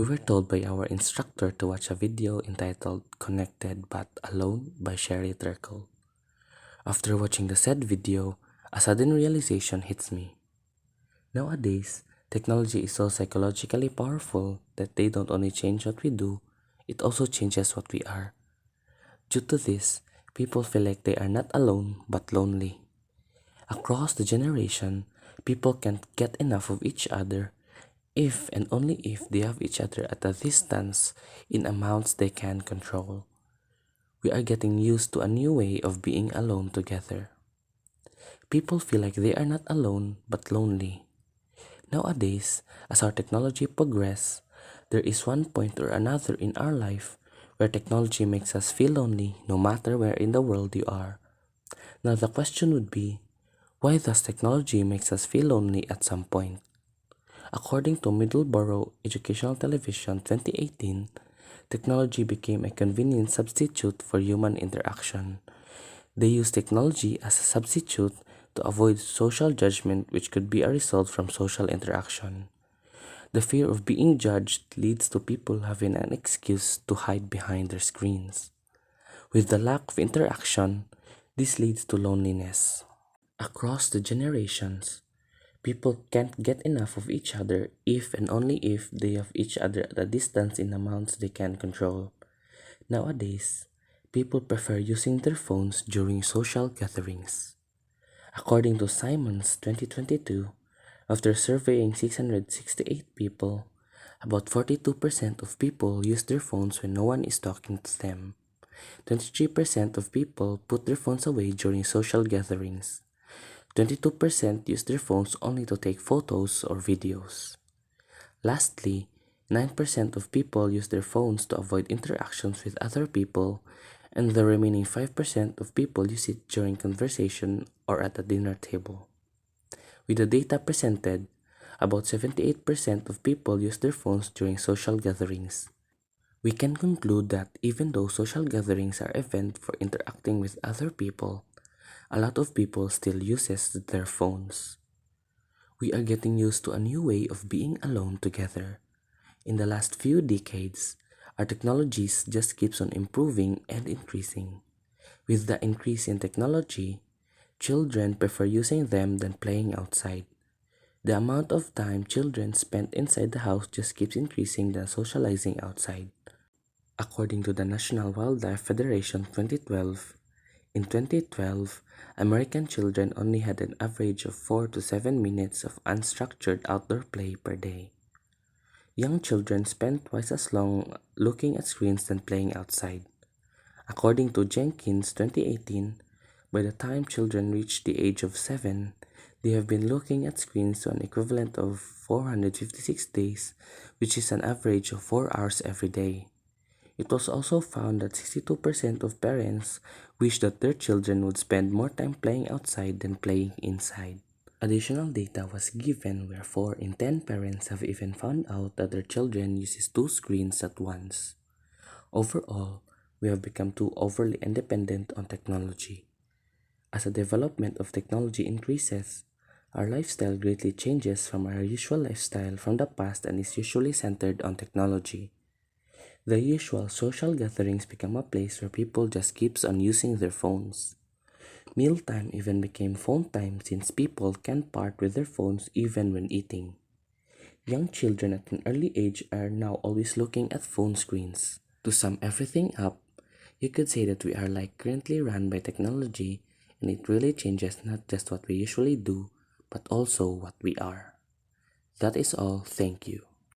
We were told by our instructor to watch a video entitled Connected But Alone by Sherry Turkle. After watching the said video, a sudden realization hits me. Nowadays, technology is so psychologically powerful that they don't only change what we do, it also changes what we are. Due to this, people feel like they are not alone but lonely. Across the generation, people can't get enough of each other if and only if they have each other at a distance in amounts they can control. We are getting used to a new way of being alone together. People feel like they are not alone but lonely. Nowadays, as our technology progresses, there is one point or another in our life where technology makes us feel lonely no matter where in the world you are. Now the question would be, why does technology makes us feel lonely at some point? According to Middleborough Educational Television 2018, technology became a convenient substitute for human interaction. They use technology as a substitute to avoid social judgment, which could be a result from social interaction. The fear of being judged leads to people having an excuse to hide behind their screens. With the lack of interaction, this leads to loneliness. Across the generations, people can't get enough of each other if and only if they have each other at a distance in amounts they can control. Nowadays, people prefer using their phones during social gatherings. According to Simons 2022, after surveying 668 people, about 42% of people use their phones when no one is talking to them. 23% of people put their phones away during social gatherings. 22% use their phones only to take photos or videos. Lastly, 9% of people use their phones to avoid interactions with other people, and the remaining 5% of people use it during conversation or at a dinner table. With the data presented, about 78% of people use their phones during social gatherings. We can conclude that even though social gatherings are events for interacting with other people, a lot of people still uses their phones. We are getting used to a new way of being alone together. In the last few decades, our technologies just keeps on improving and increasing. With the increase in technology, children prefer using them than playing outside. The amount of time children spend inside the house just keeps increasing than socializing outside. According to the National Wildlife Federation 2012, in 2012, American children only had an average of 4 to 7 minutes of unstructured outdoor play per day. Young children spend twice as long looking at screens than playing outside. According to Jenkins 2018, by the time children reach the age of 7, they have been looking at screens to an equivalent of 456 days, which is an average of 4 hours every day. It was also found that 62% of parents wish that their children would spend more time playing outside than playing inside. Additional data was given where 4 in 10 parents have even found out that their children uses 2 screens at once. Overall, we have become too overly independent on technology. As the development of technology increases, our lifestyle greatly changes from our usual lifestyle from the past and is usually centered on technology. The usual social gatherings become a place where people just keeps on using their phones. Mealtime even became phone time since people can't part with their phones even when eating. Young children at an early age are now always looking at phone screens. To sum everything up, you could say that we are like currently run by technology, and it really changes not just what we usually do, but also what we are. That is all. Thank you.